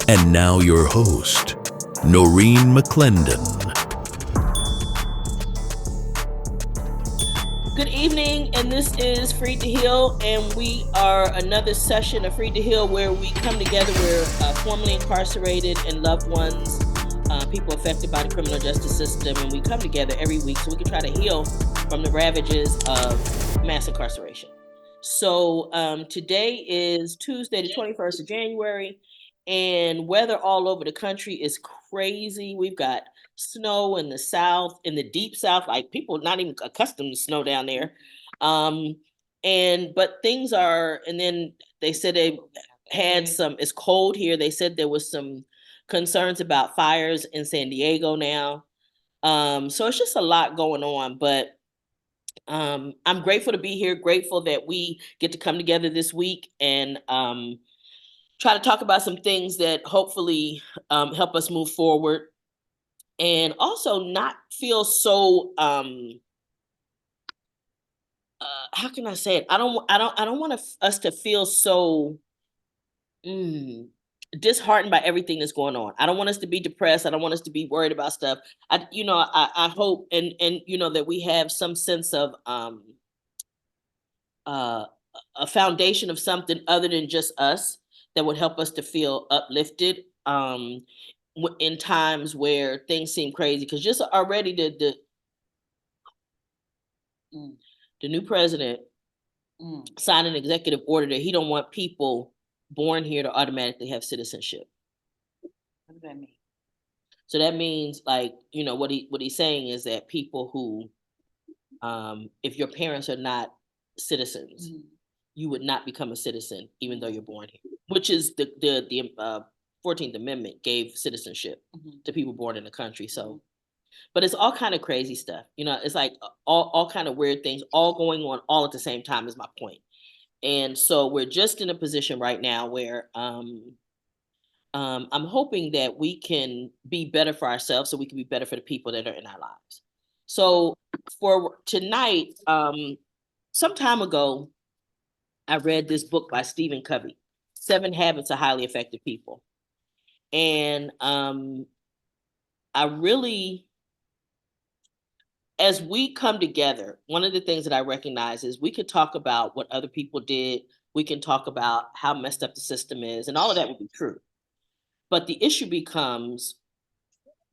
And now your host, Noreen McClendon. Good evening, and this is Free to Heal, and we are another session of Free to Heal where we come together. We're formerly incarcerated and loved ones, people affected by the criminal justice system, and we come together every week so we can try to heal from the ravages of mass incarceration. So today is Tuesday, the 21st of January, and weather all over the country is crazy. We've got snow in the south, in the deep south, like people not even accustomed to snow down there. But things are, and then they said they had some, it's cold here. They said there was some concerns about fires in San Diego now. So it's just a lot going on, but I'm grateful to be here, grateful that we get to come together this week and try to talk about some things that hopefully help us move forward and also not feel so how can I say it? I don't want us to feel so disheartened by everything that's going on. I don't want us to be depressed. I don't want us to be worried about stuff. I hope and that we have some sense of uh a foundation of something other than just us that would help us to feel uplifted in times where things seem crazy, because just already the new president signed an executive order that he don't want people born here to automatically have citizenship. What does that mean? So that means, like, what he's saying is that people who, if your parents are not citizens, you would not become a citizen even though you're born here, which is the 14th Amendment gave citizenship to people born in the country. So, but it's all kind of crazy stuff. It's like all kind of weird things all going on all at the same time is my point. And so we're just in a position right now where I'm hoping that we can be better for ourselves so we can be better for the people that are in our lives. So for tonight, some time ago, I read this book by Stephen Covey, 7 Habits of Highly Effective People. And I really, as we come together, one of the things that I recognize is we could talk about what other people did. We can talk about how messed up the system is, and all of that would be true. But the issue becomes,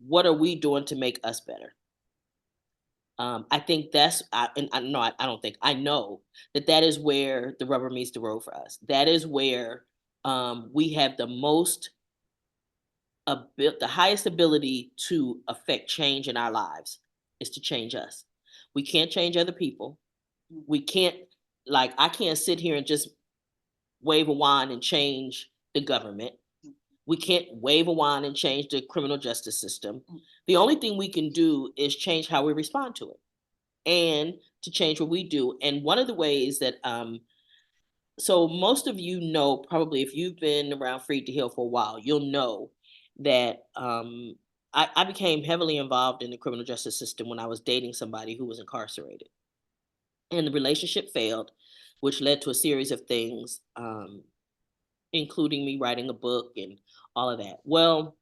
what are we doing to make us better? I think I know that is where the rubber meets the road for us. That is where we have the highest ability to affect change in our lives is to change us. We can't change other people. We can't, I can't sit here and just wave a wand and change the government. We can't wave a wand and change the criminal justice system. The only thing we can do is change how we respond to it and to change what we do. And one of the ways that, so most of you know, probably if you've been around Free to Heal for a while, you'll know that I became heavily involved in the criminal justice system when I was dating somebody who was incarcerated. And the relationship failed, which led to a series of things, including me writing a book and all of that. Well,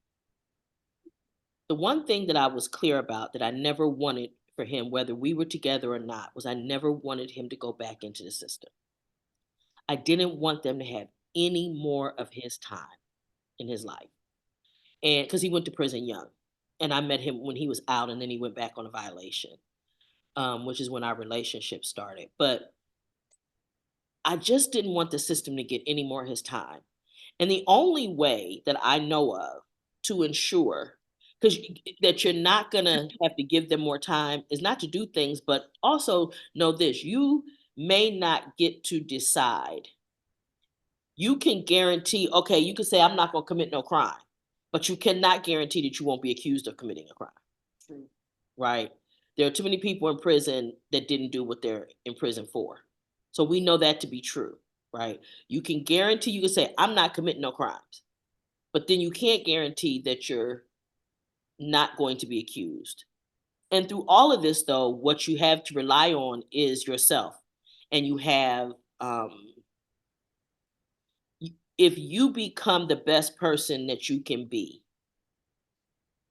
the one thing that I was clear about that I never wanted for him, whether we were together or not, was I never wanted him to go back into the system. I didn't want them to have any more of his time in his life. And because he went to prison young. And I met him when he was out, and then he went back on a violation, which is when our relationship started. But I just didn't want the system to get any more of his time. And the only way that I know of to ensure that you're not going to have to give them more time is not to do things, but also know this: you may not get to decide. You can guarantee, okay, you can say, I'm not going to commit no crime, but you cannot guarantee that you won't be accused of committing a crime. True. Right? There are too many people in prison that didn't do what they're in prison for. So we know that to be true, right? You can say, I'm not committing no crimes, but then you can't guarantee that you're not going to be accused. And through all of this, though, what you have to rely on is yourself. And you have if you become the best person that you can be,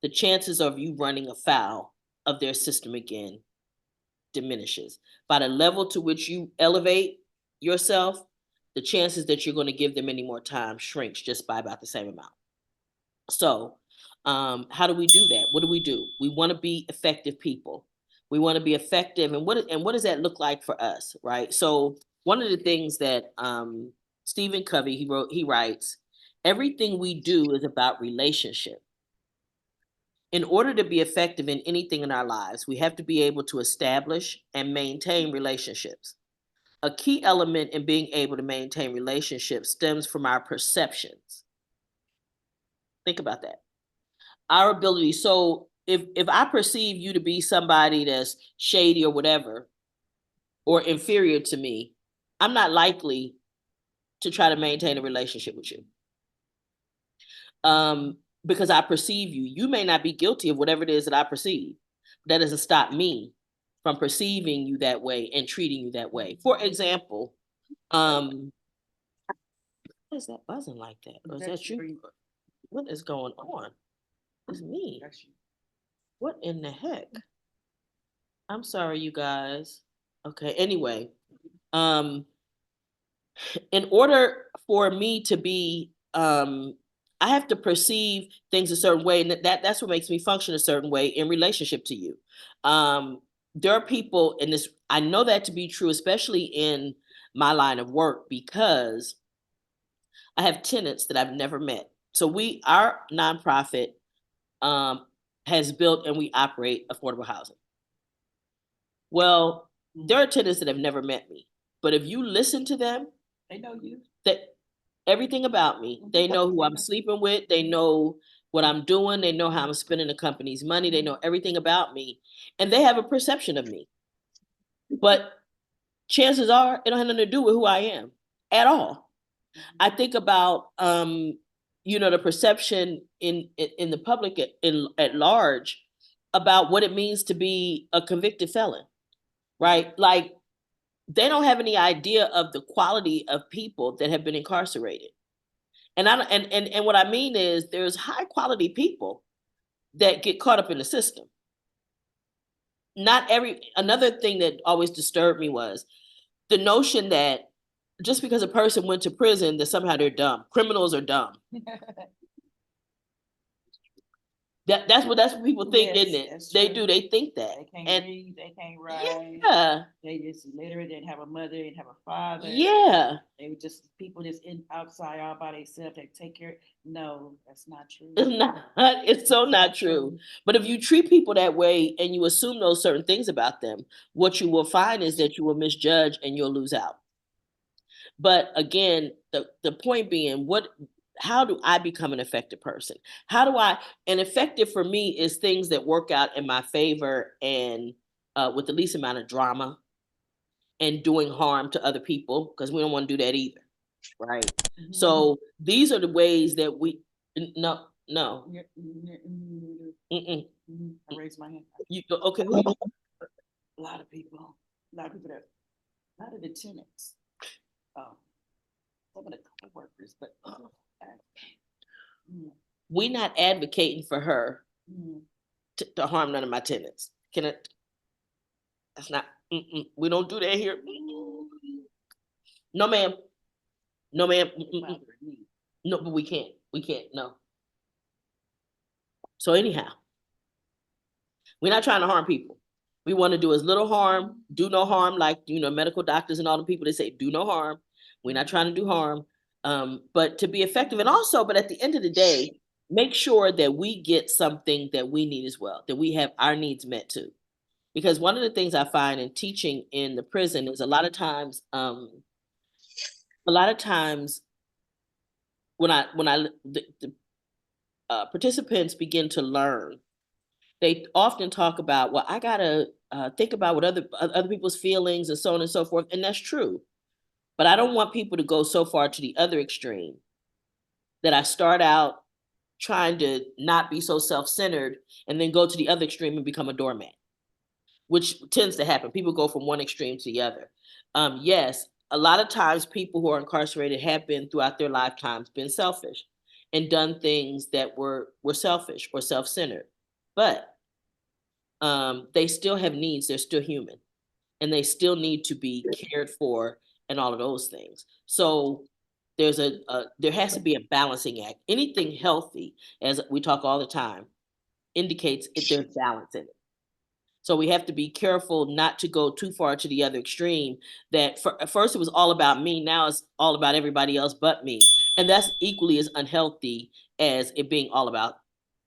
the chances of you running afoul of their system again diminishes. By the level to which you elevate yourself, the chances that you're going to give them any more time shrinks just by about the same amount. So, how do we do that? What do? We want to be effective people. We want to be effective, and what does that look like for us, right? So, one of the things that Stephen Covey he writes, everything we do is about relationship. In order to be effective in anything in our lives, we have to be able to establish and maintain relationships. A key element in being able to maintain relationships stems from our perceptions. Think about that. Our ability. So if I perceive you to be somebody that's shady or whatever, or inferior to me, I'm not likely to try to maintain a relationship with you. Because I perceive you. You may not be guilty of whatever it is that I perceive. That doesn't stop me from perceiving you that way and treating you that way. For example, what is that buzzing like that? Or is that you? What is going on? It's me. What in the heck? I'm sorry, you guys. Okay, anyway, in order for me to be, I have to perceive things a certain way, and that's what makes me function a certain way in relationship to you. There are people in this, I know that to be true, especially in my line of work, because I have tenants that I've never met. So our nonprofit has built and we operate affordable housing. Well, there are tenants that have never met me, but if you listen to them, They know you. that everything about me. They know who I'm sleeping with. They know what I'm doing. They know how I'm spending the company's money. They know everything about me, and they have a perception of me. But chances are, it don't have nothing to do with who I am at all. I think about, the perception in the public at large about what it means to be a convicted felon, right? Like, they don't have any idea of the quality of people that have been incarcerated. And what I mean is there's high quality people that get caught up in the system. Another thing that always disturbed me was the notion that just because a person went to prison, that somehow they're dumb. Criminals are dumb. That's what people think, Yes, isn't it? that's They true. do. They think that. They can't read. They can't write. Yeah. They just literally didn't have a mother, didn't have a father. Yeah. They were just people just outside all by themselves. They take care. No, that's not true. It's not. It's so not true. But if you treat people that way and you assume those certain things about them, what you will find is that you will misjudge and you'll lose out. But again, the point being, how do I become an effective person? And effective for me is things that work out in my favor and with the least amount of drama and doing harm to other people, because we don't want to do that either, right? Mm-hmm. So these are the ways that no. I raised my hand. Okay. A lot of people a lot of the tenants, some of the co-workers, but we're not advocating for her to harm none of my tenants. That's not, we don't do that here. No, ma'am. No, ma'am. No, but we can't, no. So anyhow, we're not trying to harm people. We want to do as little harm, do no harm, like, medical doctors and all the people that say do no harm. We're not trying to do harm, but to be effective. And also, but at the end of the day, make sure that we get something that we need as well, that we have our needs met too. Because one of the things I find in teaching in the prison is a lot of times when the participants begin to learn, they often talk about, well, I gotta think about what other people's feelings and so on and so forth, and that's true. But I don't want people to go so far to the other extreme that I start out trying to not be so self-centered and then go to the other extreme and become a doormat, which tends to happen. People go from one extreme to the other. Yes, a lot of times people who are incarcerated have been throughout their lifetimes been selfish and done things that were selfish or self-centered. But they still have needs. They're still human, and they still need to be cared for and all of those things. So there has to be a balancing act. Anything healthy, as we talk all the time, indicates if there's balance in it. So we have to be careful not to go too far to the other extreme. That at first it was all about me, now it's all about everybody else but me, and that's equally as unhealthy as it being all about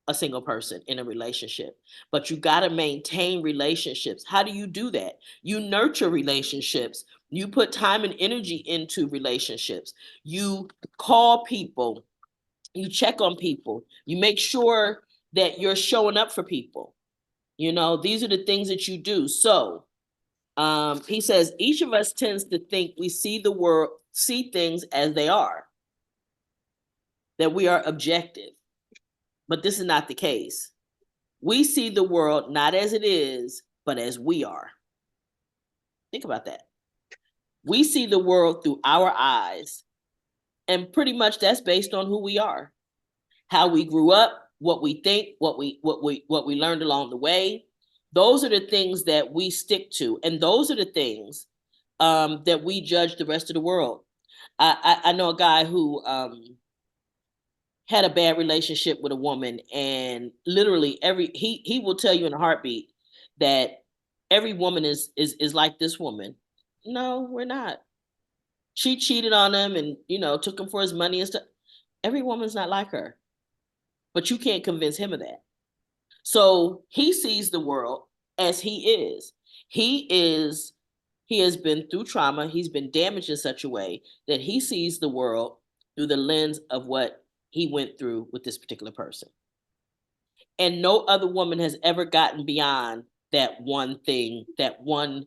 a single person in a relationship. But you got to maintain relationships. How do you do that? You nurture relationships. You put time and energy into relationships. You call people. You check on people. You make sure that you're showing up for people. You know, these are the things that you do. So he says each of us tends to think we see the world, see things as they are, that we are objective. But this is not the case. We see the world not as it is, but as we are. Think about that. We see the world through our eyes, and pretty much that's based on who we are, how we grew up, what we think, what we learned along the way. Those are the things that we stick to, and those are the things that we judge the rest of the world. I know a guy who had a bad relationship with a woman, and literally he will tell you in a heartbeat that every woman is like this woman. No, we're not. She cheated on him and took him for his money and stuff. Every woman's not like her, but you can't convince him of that. So he sees the world as he is. He is he has been through trauma. He's been damaged in such a way that he sees the world through the lens of what he went through with this particular person. And no other woman has ever gotten beyond that one thing, that one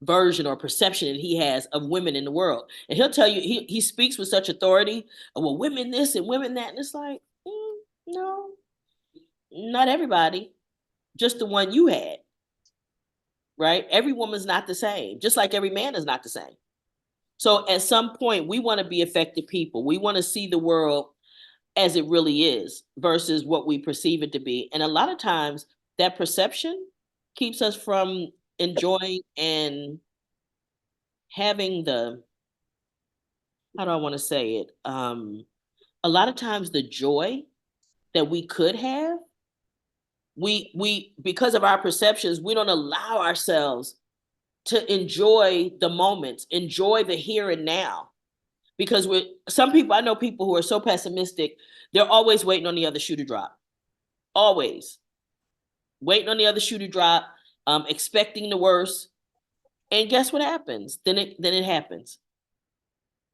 version or perception that he has of women in the world. And he'll tell you, he speaks with such authority, well, women this and women that. And it's like, no, not everybody, just the one you had, right? Every woman's not the same, just like every man is not the same. So at some point, we want to be effective people. We want to see the world as it really is versus what we perceive it to be. And a lot of times that perception keeps us from enjoying and having how do I want to say it? A lot of times the joy that we could have, we because of our perceptions, we don't allow ourselves to enjoy the moments, enjoy the here and now. Because some people, I know people who are so pessimistic, they're always waiting on the other shoe to drop. Always waiting on the other shoe to drop, expecting the worst. And guess what happens? Then it happens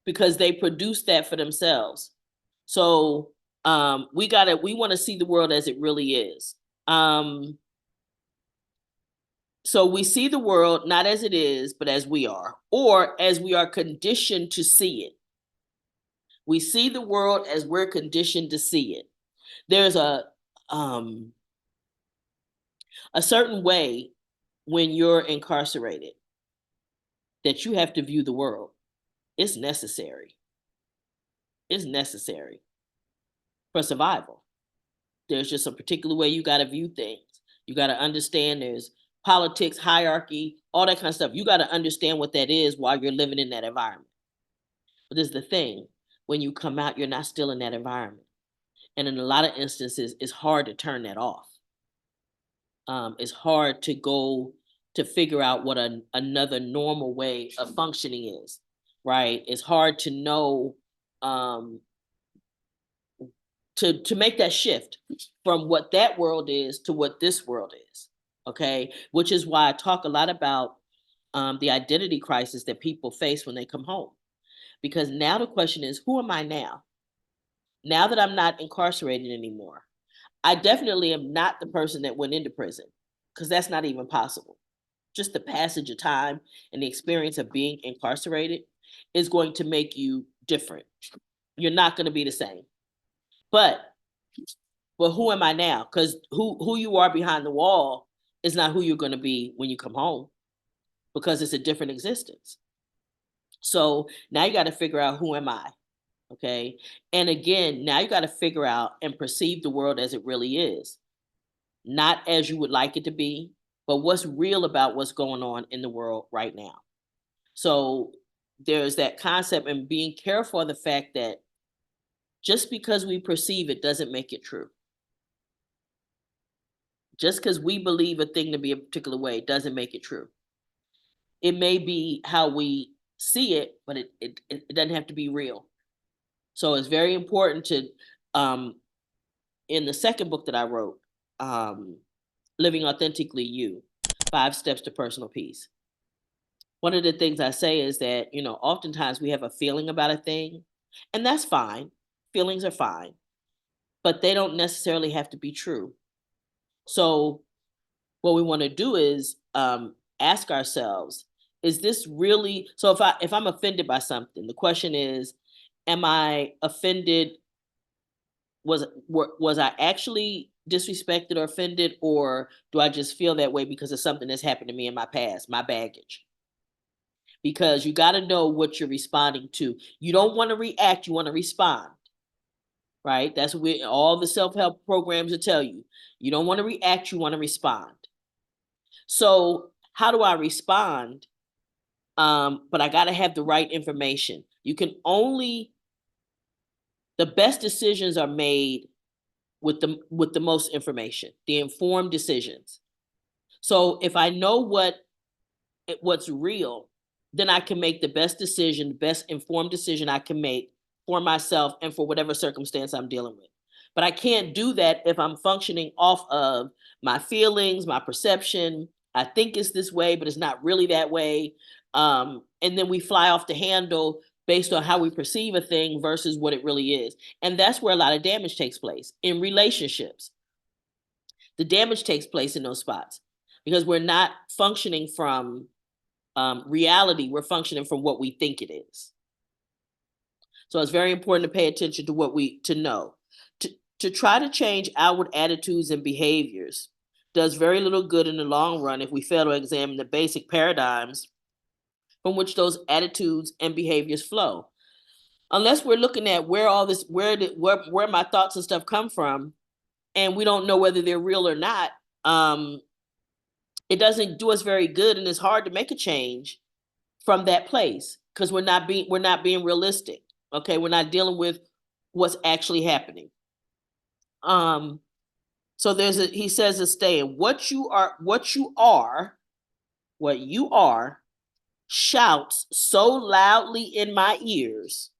because they produce that for themselves. So we want to see the world as it really is. So we see the world not as it is, but as we are, or as we are conditioned to see it. We see the world as we're conditioned to see it. There's a certain way when you're incarcerated that you have to view the world. It's necessary. It's necessary for survival. There's just a particular way you got to view things. You got to understand there's politics, hierarchy, all that kind of stuff. You got to understand what that is while you're living in that environment. But this is the thing. When you come out, you're not still in that environment. And in a lot of instances, it's hard to turn that off. It's hard to go to figure out what another normal way of functioning is, right? It's hard to know, to make that shift from what that world is to what this world is, okay? Which is why I talk a lot about the identity crisis that people face when they come home. Because now the question is, who am I now? Now that I'm not incarcerated anymore, I definitely am not the person that went into prison, because that's not even possible. Just the passage of time and the experience of being incarcerated is going to make you different. You're not going to be the same. But who am I now? Because who you are behind the wall is not who you're going to be when you come home, because it's a different existence. So now you got to figure out, who am I? Okay. And again, now you got to figure out and perceive the world as it really is, not as you would like it to be, but what's real about what's going on in the world right now. So there's that concept, and being careful of the fact that just because we perceive it doesn't make it true. Just because we believe a thing to be a particular way doesn't make it true. It may be how we see it, but it doesn't have to be real. So it's very important to, in the second book that I wrote, Living Authentically You, 5 Steps to Personal Peace. One of the things I say is that, oftentimes we have a feeling about a thing, and that's fine. Feelings are fine, but they don't necessarily have to be true. So what we want to do is, ask ourselves, is this really, so if I'm offended by something, the question is, am I offended? Was I actually disrespected or offended, or do I just feel that way because of something that's happened to me in my past, my baggage? Because you got to know what you're responding to. You don't want to react, you want to respond. Right? That's what all the self-help programs will tell you. You don't want to react, you want to respond. So how do I respond? But I got to have the right information. The best decisions are made with the most information, the informed decisions. So if I know what's real, then I can make the best decision, the best informed decision I can make for myself and for whatever circumstance I'm dealing with. But I can't do that if I'm functioning off of my feelings, my perception. I think it's this way, but it's not really that way. And then we fly off the handle based on how we perceive a thing versus what it really is. And that's where a lot of damage takes place in relationships. The damage takes place in those spots because we're not functioning from reality, we're functioning from what we think it is. So it's very important to pay attention to to know. To try to change outward attitudes and behaviors does very little good in the long run if we fail to examine the basic paradigms from which those attitudes and behaviors flow. Unless we're looking at where all this, where my thoughts and stuff come from, and we don't know whether they're real or not, it doesn't do us very good, and it's hard to make a change from that place because we're not being realistic. Okay, we're not dealing with what's actually happening. So he says a saying, what you are shouts so loudly in my ears,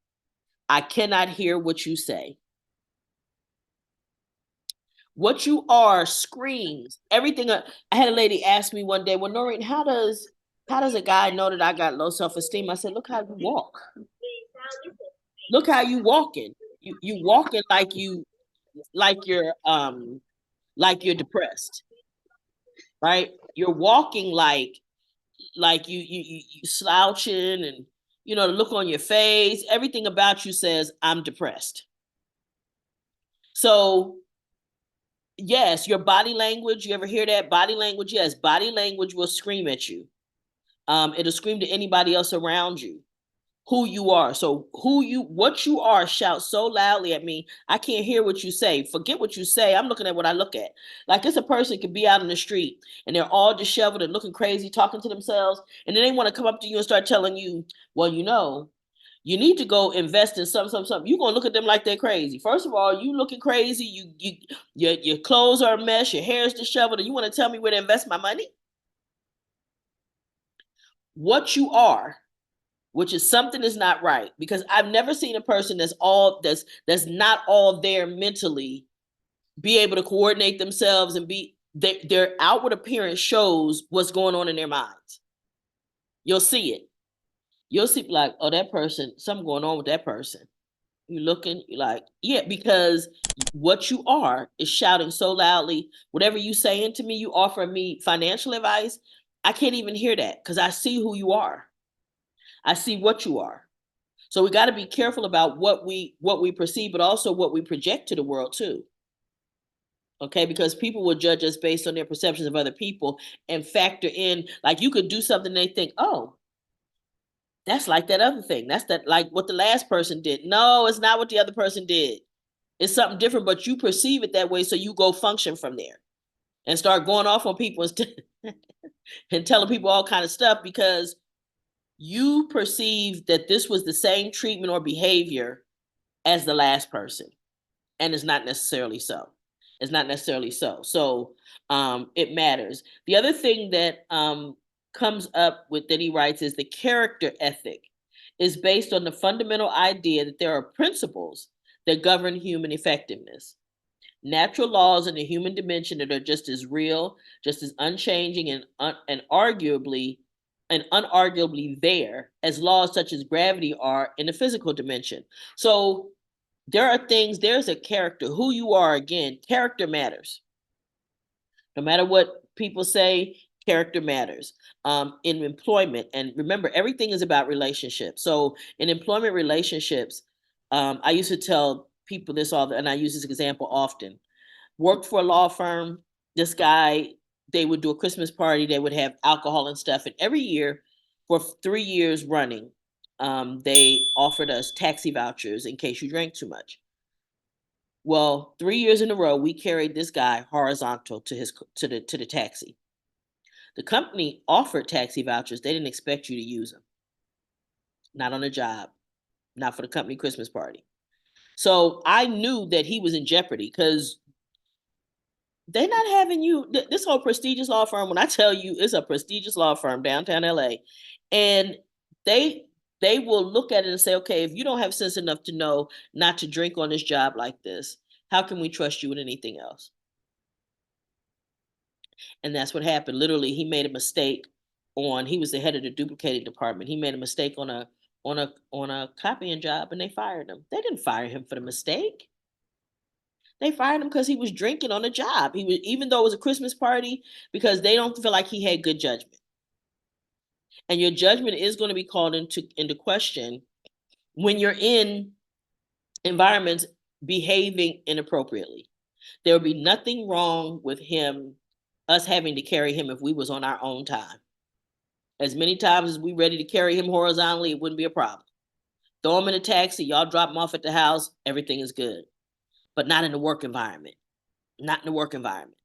I cannot hear what you say. What you are screams everything. I had a lady ask me one day, well, Noreen, how does a guy know that I got low self-esteem? I said, look how you walk. Look how you walking. You walking like you're depressed, right? You're walking like you slouching, and the look on your face, everything about you says I'm depressed. So yes, your body language, you ever hear that? Body language, yes, body language will scream at you. It'll scream to anybody else around you who you are. So what you are shouts so loudly at me, I can't hear what you say. Forget what you say. I'm looking at what I look at. Like, this a person could be out in the street and they're all disheveled and looking crazy, talking to themselves, and then they want to come up to you and start telling you, well, you need to go invest in something. You're gonna look at them like they're crazy. First of all, you looking crazy. Your clothes are a mess. Your hair is disheveled, and you want to tell me where to invest my money? What you are, which is something is not right, because I've never seen a person that's not all there mentally be able to coordinate themselves and their outward appearance shows what's going on in their minds. You'll see it. You'll see, like, oh, that person, something going on with that person. You looking, you're like, yeah, because what you are is shouting so loudly. Whatever you saying to me, you offer me financial advice, I can't even hear that because I see who you are. I see what you are. So we got to be careful about what we perceive, but also what we project to the world too. Okay, because people will judge us based on their perceptions of other people and factor in, like, you could do something, they think, oh, That's like that other thing. That's that like what the last person did. No, it's not what the other person did. It's something different, but you perceive it that way, so you go function from there and start going off on people and telling people all kind of stuff because you perceive that this was the same treatment or behavior as the last person, and it's not necessarily so. It's not necessarily so. So it matters. The other thing that comes up with that he writes is the character ethic is based on the fundamental idea that there are principles that govern human effectiveness. Natural laws in the human dimension that are just as real, just as unchanging, and unarguably there as laws such as gravity are in the physical dimension. So there are things. There's a character. Who you are, again, character matters. No matter what people say, character matters. In employment, and remember, everything is about relationships. So in employment relationships, I used to tell people this and I use this example often. Worked for a law firm. This guy, they would do a Christmas party. They would have alcohol and stuff. And every year, for 3 years running, they offered us taxi vouchers in case you drank too much. Well, 3 years in a row, we carried this guy horizontal to the taxi. The company offered taxi vouchers. They didn't expect you to use them. Not on a job, not for the company Christmas party. So I knew that he was in jeopardy because they're not having you. This whole prestigious law firm, when I tell you it's a prestigious law firm downtown LA, and they will look at it and say, okay, if you don't have sense enough to know not to drink on this job like this, how can we trust you with anything else? And that's what happened. Literally, he made a mistake he was the head of the duplicating department. He made a mistake on a copying job, and they fired him. They didn't fire him for the mistake. They fired him because he was drinking on the job. He was, even though it was a Christmas party, because they don't feel like he had good judgment. And your judgment is going to be called into question when you're in environments behaving inappropriately. There would be nothing wrong with us having to carry him if we was on our own time. As many times as we ready to carry him horizontally, it wouldn't be a problem. Throw him in a taxi, y'all drop him off at the house, everything is good. But not in the work environment. Not in the work environment.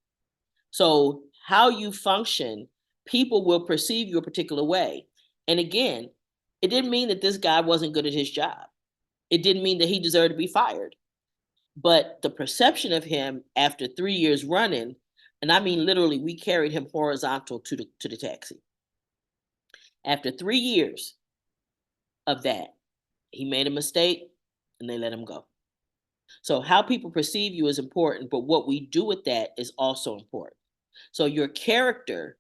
So how you function, people will perceive you a particular way. And again, it didn't mean that this guy wasn't good at his job. It didn't mean that he deserved to be fired. But the perception of him after 3 years running, and I mean literally, we carried him horizontal to the taxi. After 3 years of that, he made a mistake and they let him go. So how people perceive you is important, but what we do with that is also important. So your character,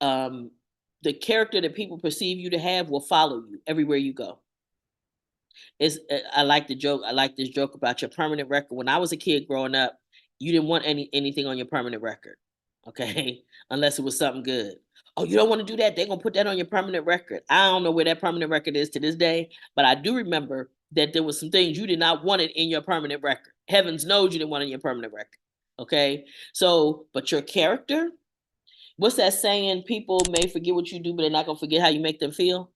the character that people perceive you to have will follow you everywhere you go. I like the joke. I like this joke about your permanent record. When I was a kid growing up, you didn't want anything on your permanent record, okay? Unless it was something good. Oh, you don't want to do that? They're gonna put that on your permanent record. I don't know where that permanent record is to this day, but I do remember that there was some things you did not want it in your permanent record. Heavens knows you didn't want it in your permanent record. Okay. So, but your character, what's that saying? People may forget what you do, but they're not gonna forget how you make them feel.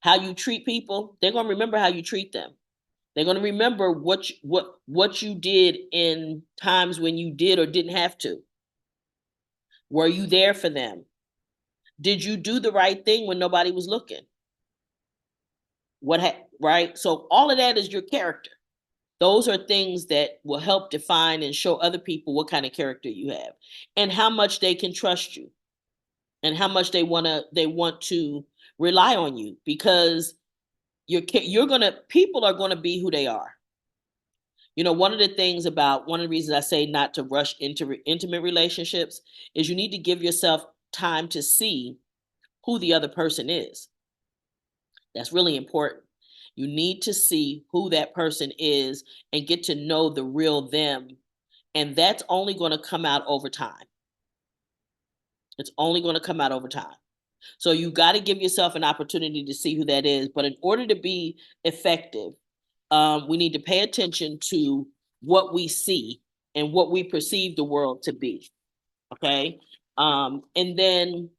How you treat people, they're gonna remember how you treat them. They're gonna remember what you did in times when you did or didn't have to. Were you there for them? Did you do the right thing when nobody was looking? Right? So all of that is your character. Those are things that will help define and show other people what kind of character you have and how much they can trust you and how much they want to rely on you, because people are going to be who they are. You know, one of the reasons I say not to rush into intimate relationships is you need to give yourself time to see who the other person is. That's really important. You need to see who that person is and get to know the real them. And that's only going to come out over time. It's only going to come out over time. So you got to give yourself an opportunity to see who that is. But in order to be effective, we need to pay attention to what we see and what we perceive the world to be. Okay. And then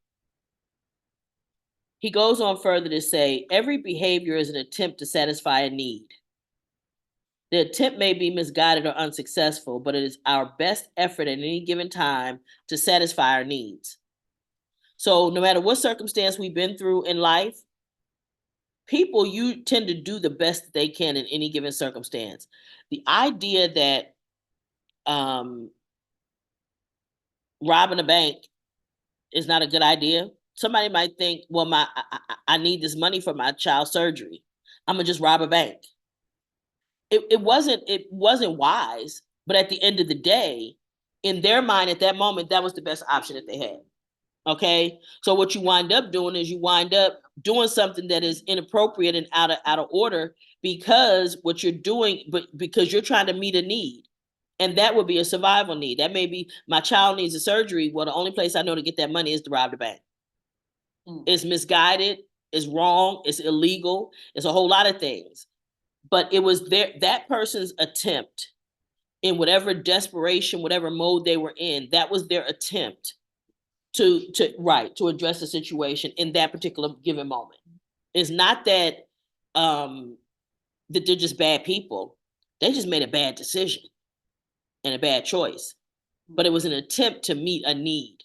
He goes on further to say, every behavior is an attempt to satisfy a need. The attempt may be misguided or unsuccessful, but it is our best effort at any given time to satisfy our needs. So no matter what circumstance we've been through in life, people, you tend to do the best that they can in any given circumstance. The idea that robbing a bank is not a good idea. Somebody might think, well, I need this money for my child's surgery. I'm gonna just rob a bank. It wasn't wise, but at the end of the day, in their mind at that moment, that was the best option that they had. Okay, so what you wind up doing is you wind up doing something that is inappropriate and out of order, because what you're doing, but because you're trying to meet a need. And that would be a survival need. That may be, my child needs a surgery. Well, the only place I know to get that money is to rob the bank. It's misguided, it's wrong, it's illegal, it's a whole lot of things. But it was that person's attempt, in whatever desperation, whatever mode they were in, that was their attempt to address the situation in that particular given moment. It's not that that they're just bad people. They just made a bad decision and a bad choice. But it was an attempt to meet a need.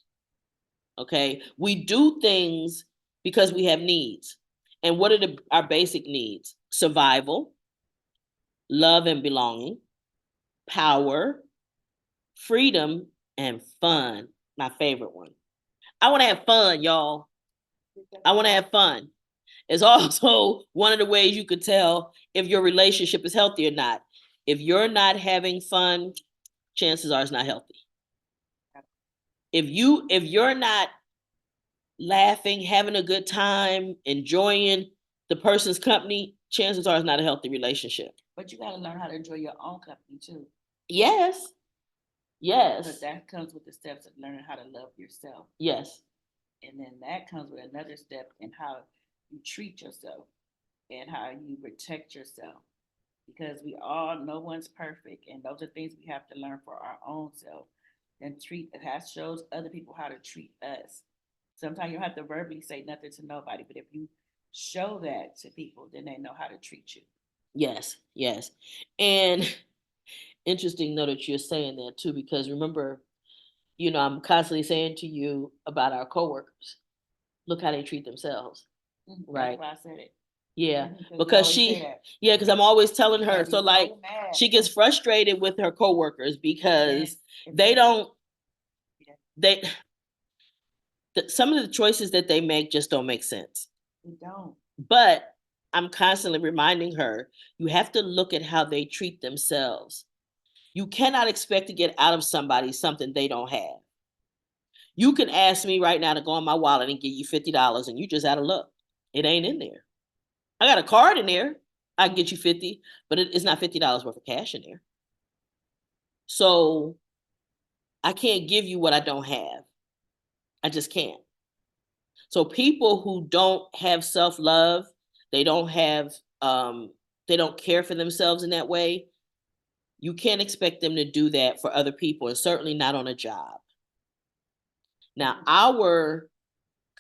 Okay, we do things because we have needs. And what are our basic needs? Survival, love and belonging, power, freedom, and fun. My favorite one. I want to have fun, y'all. I want to have fun. It's also one of the ways you could tell if your relationship is healthy or not. If you're not having fun, chances are it's not healthy. If you're not laughing, having a good time, enjoying the person's company, chances are it's not a healthy relationship. But you got to learn how to enjoy your own company too. Yes. Yes. But that comes with the steps of learning how to love yourself. Yes. And then that comes with another step in how you treat yourself and how you protect yourself. Because no one's perfect. And those are things we have to learn for our own self. And shows other people how to treat us. Sometimes you don't have to verbally say nothing to nobody, but if you show that to people, then they know how to treat you. Yes, yes. And interesting note that you're saying that too, because remember, I'm constantly saying to you about our coworkers, look how they treat themselves. Right. That's why I said it. Yeah, because I'm always telling her. So like, she gets frustrated with her coworkers because they don't, some of the choices that they make just don't make sense. They don't. But I'm constantly reminding her, you have to look at how they treat themselves. You cannot expect to get out of somebody something they don't have. You can ask me right now to go in my wallet and give you $50 and you just out of luck. It ain't in there. I got a card in there. I can get you 50, but it's not $50 worth of cash in there. So I can't give you what I don't have. I just can't. So people who don't have self-love, they don't have, they don't care for themselves in that way, you can't expect them to do that for other people, and certainly not on a job. Now, our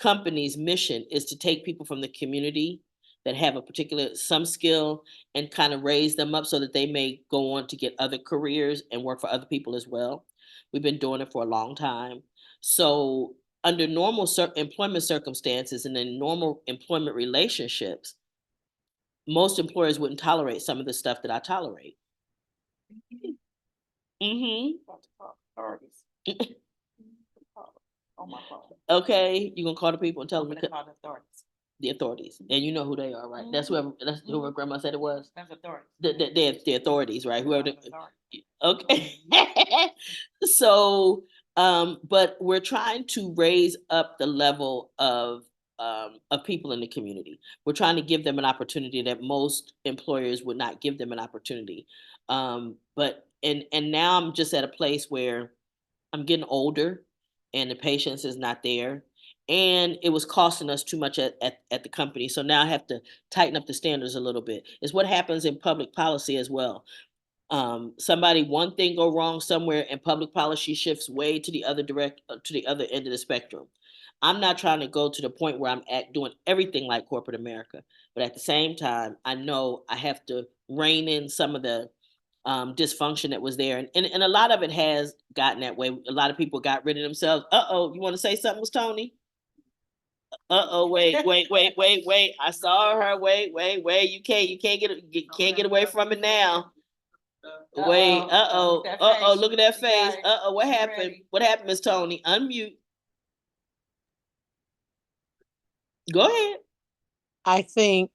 company's mission is to take people from the community that have some skill and kind of raise them up so that they may go on to get other careers and work for other people as well. We've been doing it for a long time. So under normal employment circumstances and in normal employment relationships, most employers wouldn't tolerate some of the stuff that I tolerate. On my phone. Okay, you gonna call the people and tell them to call the authorities. The authorities, and you know who they are, right? That's whoever grandma said it was. That's authorities. The authorities, right? Whoever. Okay. So, but we're trying to raise up the level of people in the community. We're trying to give them an opportunity that most employers would not give them an opportunity. But now I'm just at a place where I'm getting older and the patience is not there. And it was costing us too much at the company. So now I have to tighten up the standards a little bit. It's what happens in public policy as well. One thing go wrong somewhere and public policy shifts way to the other end of the spectrum. I'm not trying to go to the point where I'm at doing everything like corporate America, but at the same time, I know I have to rein in some of the dysfunction that was there, and a lot of it has gotten that way. A lot of people got rid of themselves. You want to say something, was Tony? Wait. I saw her. Wait. You can't get away from it now. Wait. Look at that face. What happened? Ready. What happened, Miss Tony? Unmute. Go ahead. I think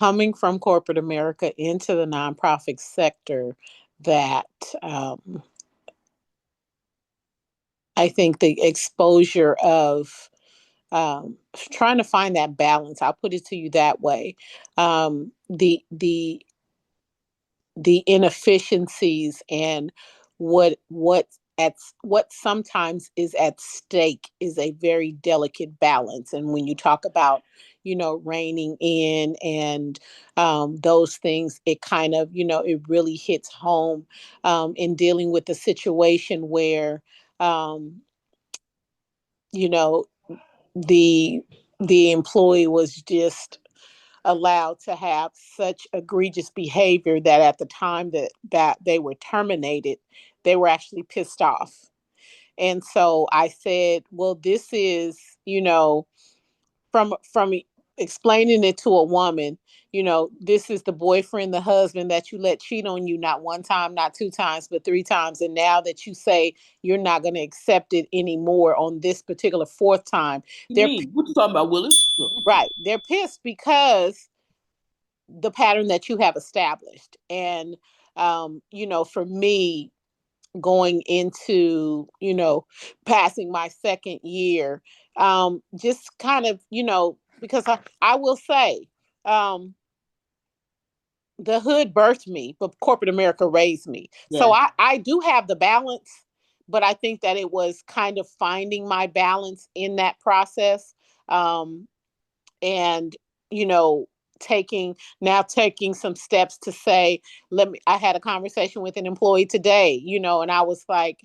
coming from corporate America into the nonprofit sector, that I think the exposure of trying to find that balance, I'll put it to you that way. The inefficiencies and what sometimes is at stake is a very delicate balance. And when you talk about, reining in and those things, it kind of, it really hits home in dealing with the situation where um, you know the the employee was just allowed to have such egregious behavior that at the time that they were terminated, they were actually pissed off. And so I said, well, this is, from explaining it to a woman, this is the boyfriend, the husband that you let cheat on you not one time, not two times, but three times. And now that you say you're not going to accept it anymore on this particular fourth time, they're What you talking about, Willis? right. They're pissed because the pattern that you have established. And for me, going into passing my second year, just kind of, because I will say, the hood birthed me, but corporate America raised me. So Yeah. I do have the balance, but I think that it was kind of finding my balance in that process. um, and you know taking some steps to say, I had a conversation with an employee today, and I was like,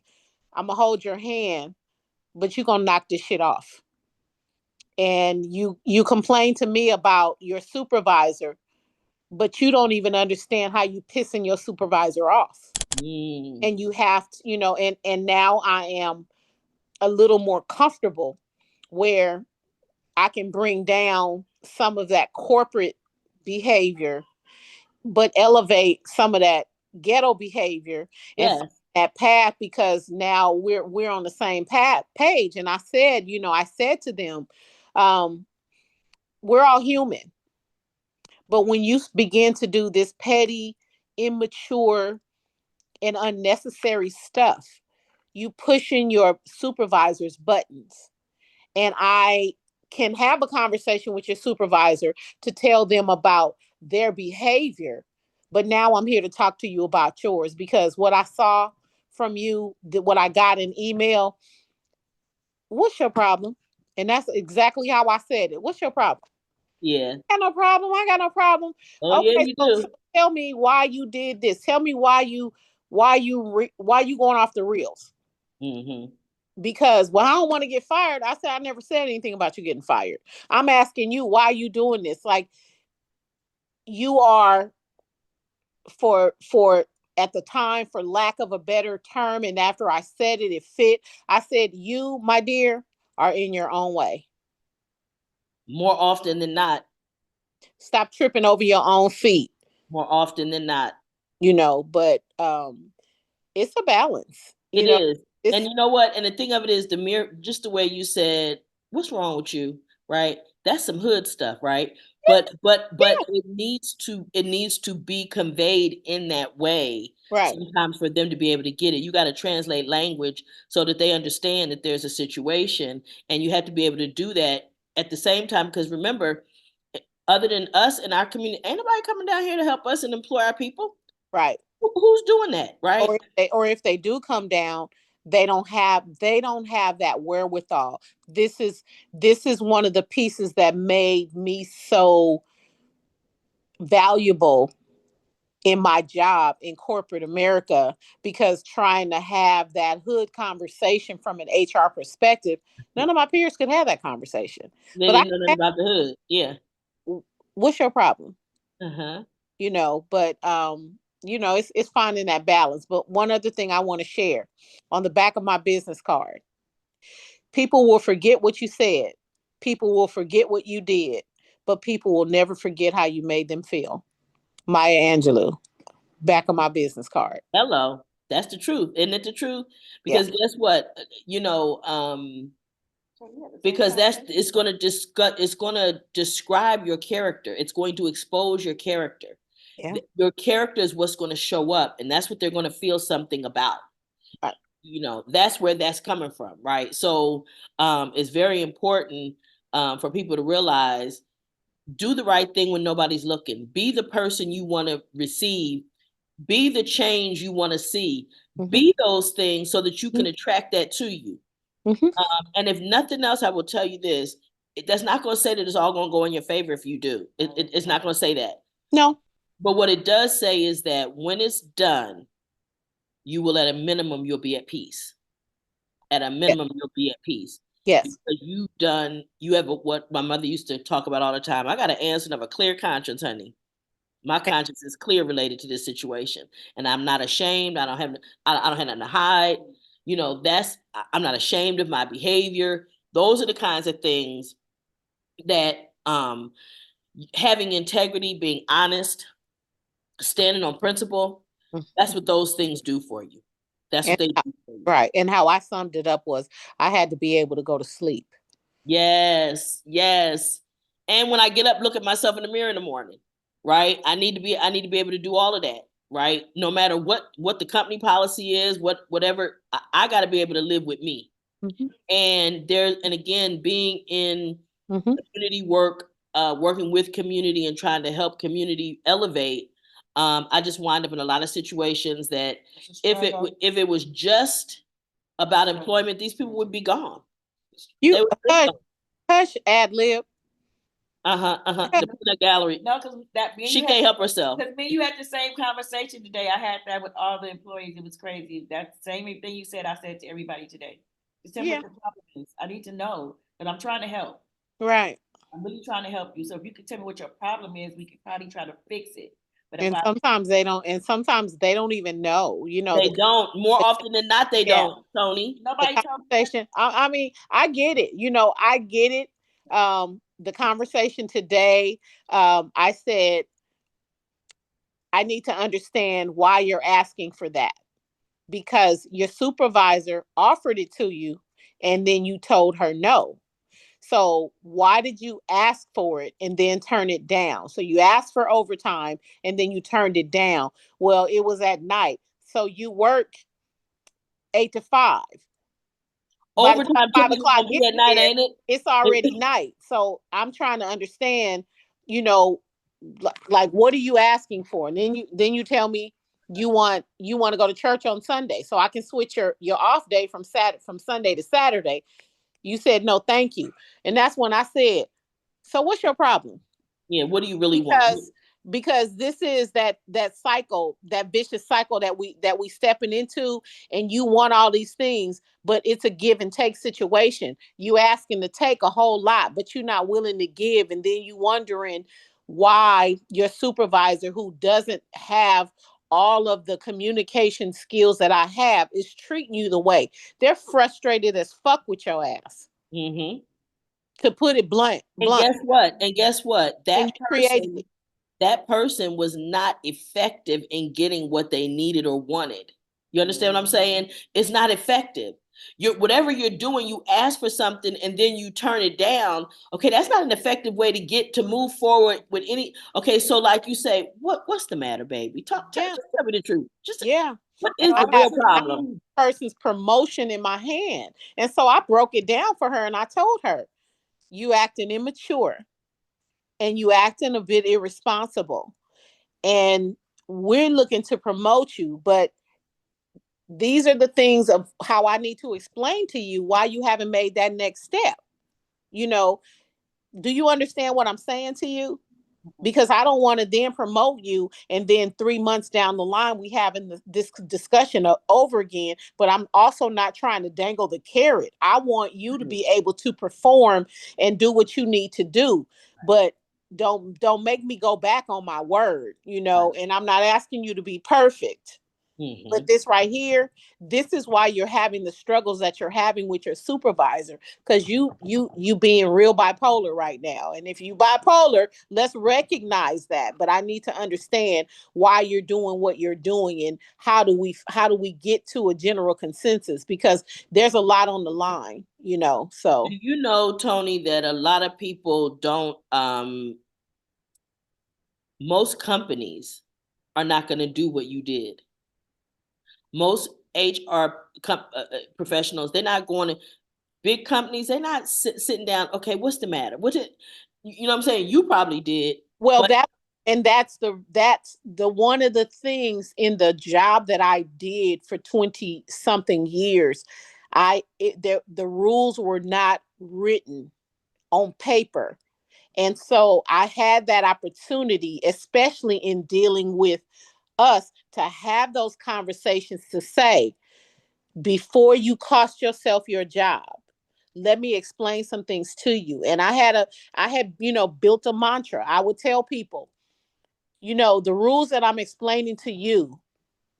I'm gonna hold your hand, but you're gonna knock this shit off. And you complain to me about your supervisor, but you don't even understand how you pissing your supervisor off. Mm. And you have to, and now I am a little more comfortable where I can bring down some of that corporate behavior, but elevate some of that ghetto behavior and find Yes. that path, because now we're on the same page. And I said to them, um, we're all human, but when you begin to do this petty, immature, and unnecessary stuff, you pushing your supervisor's buttons. And I can have a conversation with your supervisor to tell them about their behavior. But now I'm here to talk to you about yours, because what I saw from you, what I got in email, what's your problem? And that's exactly how I said it. What's your problem? Yeah. I got no problem. I got no problem. Oh yeah, Okay, you so do. tell me why you did this. Tell me why you going off the reels. Mm-hmm. Because, well, I don't want to get fired. I said, I never said anything about you getting fired. I'm asking you, why you doing this? Like, you are, for at the time, for lack of a better term, and after I said it, it fit. I said, you, my dear, are in your own way. More often than not. Stop tripping over your own feet, More often than not. but it's a balance. It is. And It's you know what? And the thing of it is, just the way you said, what's wrong with you? Right? That's some hood stuff, right? But it needs to be conveyed in that way right, sometimes for them to be able to get it. You got to translate language so that they understand that there's a situation, and you have to be able to do that at the same time, because remember, other than us and our community, ain't nobody coming down here to help us and employ our people. right. Who's doing that, right? Or if they do come down, they don't have that wherewithal. This is one of the pieces that made me so valuable in my job in corporate America, because trying to have that hood conversation from an HR perspective, none of my peers could have that conversation. They But I didn't know nothing about the hood. Yeah. what's your problem? Uh-huh. But it's finding that balance. But one other thing I want to share, on the back of my business card, people will forget what you said, people will forget what you did, but people will never forget how you made them feel. Maya Angelou, back of my business card. Hello. That's the truth. Isn't it the truth? Yeah. Because guess what? Because it's going to describe your character. It's going to expose your character. Yeah. Your character is what's going to show up, and that's what they're going to feel something about. Right. That's where that's coming from, right? So it's very important for people to realize, do the right thing when nobody's looking. Be the person you want to receive. Be the change you want to see. Mm-hmm. Be those things so that you can attract that to you. Mm-hmm. And if nothing else, I will tell you this: that's not going to say that it's all going to go in your favor if you do. It's not going to say that. No. But what it does say is that when it's done, you will, at a minimum, you'll be at peace. At a minimum, you'll be at peace. Yes. Because you have what my mother used to talk about all the time. I got an answer of a clear conscience, honey. My conscience is clear related to this situation, and I'm not ashamed. I don't have nothing to hide. I'm not ashamed of my behavior. Those are the kinds of things that having integrity, being honest, standing on principle, that's what those things do for you. That's what they do for you. Right. And how I summed it up was, I had to be able to go to sleep. Yes, yes. And when I get up, look at myself in the mirror in the morning, right? I need to be able to do all of that, right? No matter what the company policy is, whatever, I got to be able to live with me. Mm-hmm. And again, being in community work, working with community and trying to help community elevate, I just wind up in a lot of situations that if it was just about employment, these people would be gone. You hush, ad lib. The peanut gallery. No, because she can't help herself. Because me, you had the same conversation today. I had that with all the employees. It was crazy. That same thing you said, I said to everybody today. Just tell me what the problem is. I need to know that I'm trying to help. Right. I'm really trying to help you. So if you could tell me what your problem is, we could probably try to fix it. But sometimes they don't, and sometimes they don't even know. They don't. More often than not, they don't. Tony, nobody conversation. I mean, I get it. I get it. The conversation today, I said, I need to understand why you're asking for that, because your supervisor offered it to you and then you told her no. So why did you ask for it and then turn it down? So you asked for overtime and then you turned it down. Well, it was at night. So you work 8 to 5. Overtime 5 o'clock at night, ain't it? It's already night. So I'm trying to understand, like, what are you asking for? And then you tell me you want to go to church on Sunday, so I can switch your off day from Sunday to Saturday. You said no, thank you. And that's when I said, so what's your problem? Yeah, what do you really want? Because this is that cycle, that vicious cycle that we stepping into, and you want all these things, but it's a give and take situation. You asking to take a whole lot, but you're not willing to give, and then you wondering why your supervisor, who doesn't have all of the communication skills that I have, is treating you the way. They're frustrated as fuck with your ass. Mm-hmm. To put it blunt. And guess what? That person was not effective in getting what they needed or wanted. You understand what I'm saying? It's not effective. Whatever you're doing, you ask for something and then you turn it down. Okay, that's not an effective way to move forward with any. Okay, so like you say, what's the matter, baby? Just tell me the truth. What is the real problem? Person's promotion in my hand. And so I broke it down for her and I told her, you acting immature and you acting a bit irresponsible. And we're looking to promote you, but these are the things of how I need to explain to you why you haven't made that next step. Do you understand what I'm saying to you? because I don't want to then promote you and then 3 months down the line we having this discussion over again. But I'm also not trying to dangle the carrot. I want you to be able to perform and do what you need to do, but don't make me go back on my word, and I'm not asking you to be perfect. But this right here, this is why you're having the struggles that you're having with your supervisor, because you being real bipolar right now. And if you bipolar, let's recognize that. But I need to understand why you're doing what you're doing, and how do we get to a general consensus, because there's a lot on the line, so. You know, Tony, that a lot of people don't, most companies are not going to do what you did. Most HR professionals, they're not going to, big companies, they're not sitting down, okay, what's the matter? You know what I'm saying? You probably did. Well, but that's the one of the things in the job that I did for 20 something years. The rules were not written on paper. And so I had that opportunity, especially in dealing with us, to have those conversations to say, before you cost yourself your job, let me explain some things to you. And I had built a mantra. I would tell people, the rules that I'm explaining to you,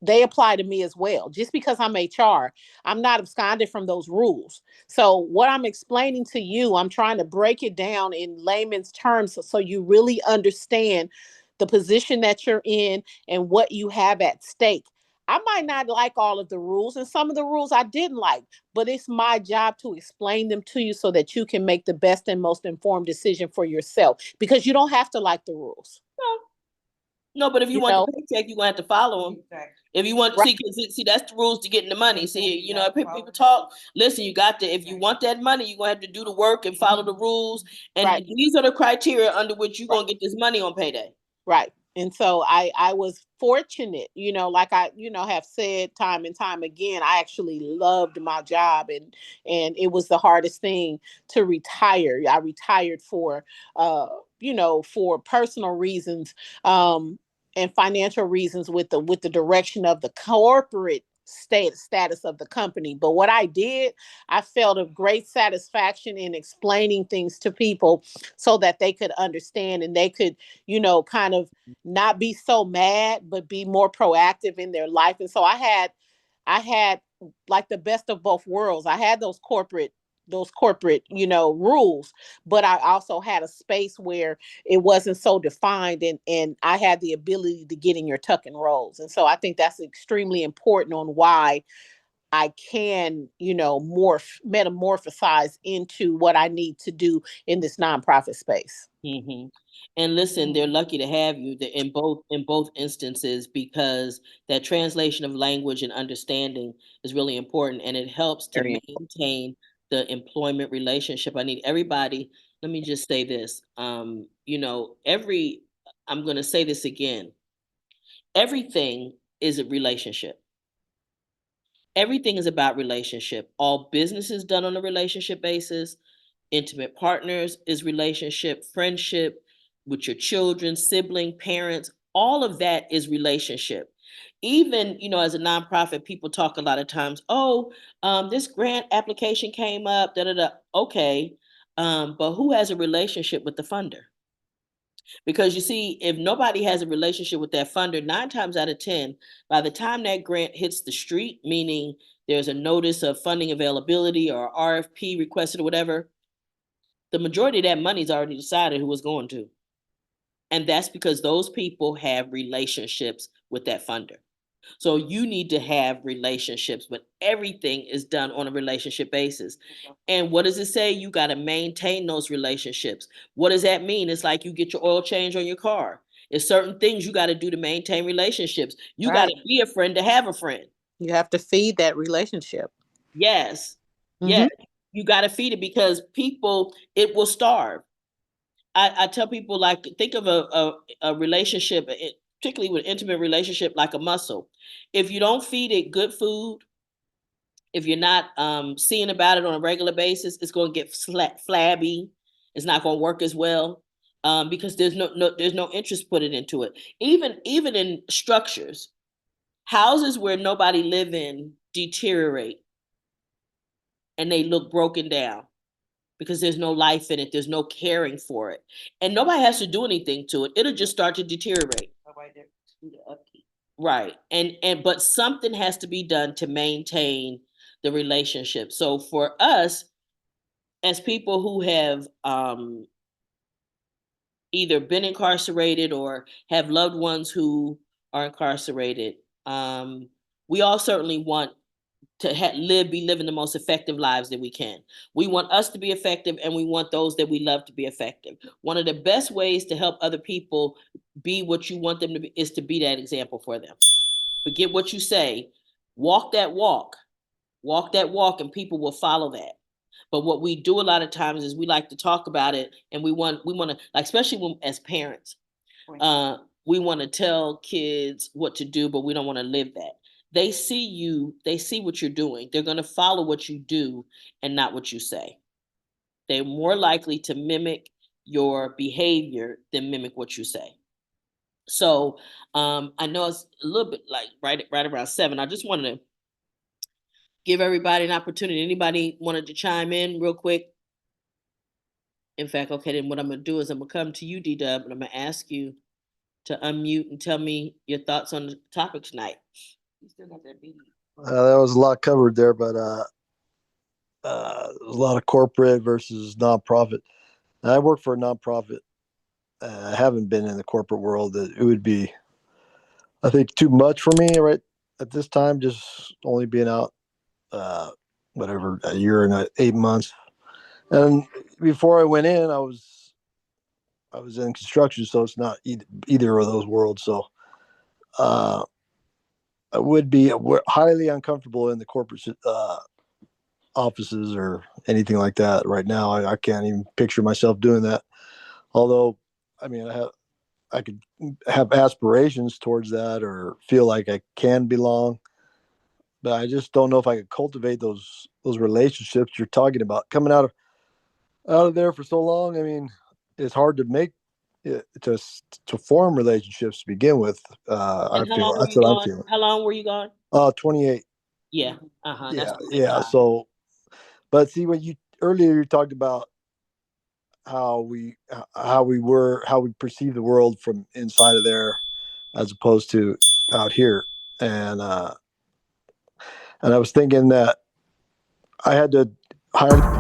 they apply to me as well. Just because I'm HR, I'm not absconded from those rules. So what I'm explaining to you, I'm trying to break it down in layman's terms so you really understand the position that you're in and what you have at stake. I might not like all of the rules, and some of the rules I didn't like, but it's my job to explain them to you so that you can make the best and most informed decision for yourself, because you don't have to like the rules. no, but if you You want know, the paycheck, you're going to have to follow them. Exactly. If you want to right, see, that's the rules to getting the money. See, people talk. Listen, you got to. If you want that money, you're gonna have to do the work and follow the rules. And right, these are the criteria under which you're right. gonna get this money on payday. Right. And so I was fortunate, like I, have said time and time again, I actually loved my job, and it was the hardest thing to retire. I retired for personal reasons, and financial reasons, with the direction of the corporate status of the company. But what I did, I felt a great satisfaction in explaining things to people so that they could understand, and they could, kind of not be so mad, but be more proactive in their life. And so I had like the best of both worlds. I had those corporate, rules, but I also had a space where it wasn't so defined, and I had the ability to get in your tuck and rolls. And so I think that's extremely important on why I can, metamorphosize into what I need to do in this nonprofit space. Mm-hmm. And listen, they're lucky to have you in both instances, because that translation of language and understanding is really important, and it helps to Very maintain the employment relationship. I need everybody. Let me just say this. I'm going to say this again. Everything is a relationship. Everything is about relationship. All business is done on a relationship basis. Intimate partners is relationship, friendship with your children, sibling, parents, all of that is relationship. Even, as a nonprofit, people talk a lot of times, oh, this grant application came up, da da da. Okay. But who has a relationship with the funder? Because you see, if nobody has a relationship with that funder, 9 times out of 10, by the time that grant hits the street, meaning there's a notice of funding availability or RFP requested or whatever, the majority of that money's already decided who it's going to. And that's because those people have relationships with that funder. So you need to have relationships, but everything is done on a relationship basis. And what does it say? You got to maintain those relationships. What does that mean? It's like you get your oil change on your car. It's certain things you got to do to maintain relationships. You got right. to be a friend to have a friend. You have to feed that relationship. Yes. Mm-hmm. Yes. You got to feed it, because people, it will starve. I tell people, like, think of a relationship, particularly with intimate relationship, like a muscle. If you don't feed it good food, if you're not seeing about it on a regular basis, it's going to get flabby. It's not going to work as well. because there's no interest put into it. Even in structures, houses where nobody live in deteriorate and they look broken down because there's no life in it, there's no caring for it, and nobody has to do anything to it. It'll just start to deteriorate. Nobody there to do the upkeep. Right. And but something has to be done to maintain the relationship. So for us, as people who have either been incarcerated or have loved ones who are incarcerated, we all certainly want to be living the most effective lives that we can. We want us to be effective, and we want those that we love to be effective. One of the best ways to help other people be what you want them to be is to be that example for them. Forget what you say. Walk that walk. Walk that walk, and people will follow that. But what we do a lot of times is we like to talk about it, and we want to, like, especially when, as parents, we want to tell kids what to do, but we don't want to live that. They see you, they see what you're doing. They're going to follow what you do and not what you say. They're more likely to mimic your behavior than mimic what you say. So I know it's a little bit like right around 7. I just wanted to give everybody an opportunity. Anybody wanted to chime in real quick? In fact, okay, then what I'm going to do is I'm going to come to you, D-Dub, and I'm going to ask you to unmute and tell me your thoughts on the topic tonight. You still got that beat. That was a lot covered there, but a lot of corporate versus nonprofit. And I work for a nonprofit. I haven't been in the corporate world. It would be, I think, too much for me right at this time, just only being out, whatever, a year and 8 months. And before I went in, I was in construction, so it's not either of those worlds. So I would be highly uncomfortable in the corporate offices or anything like that right now. I can't even picture myself doing that. Although, I mean, I could have aspirations towards that or feel like I can belong, but I just don't know if I could cultivate those relationships you're talking about. Coming out of there for so long, I mean, it's hard to make it, to form relationships to begin with. I And how feel long were that's you what I'm gone? feeling. How long were you gone? 28. Yeah. That's Yeah. So, but see, when you earlier you talked about how we perceive the world from inside of there as opposed to out here, and I was thinking that I had to hire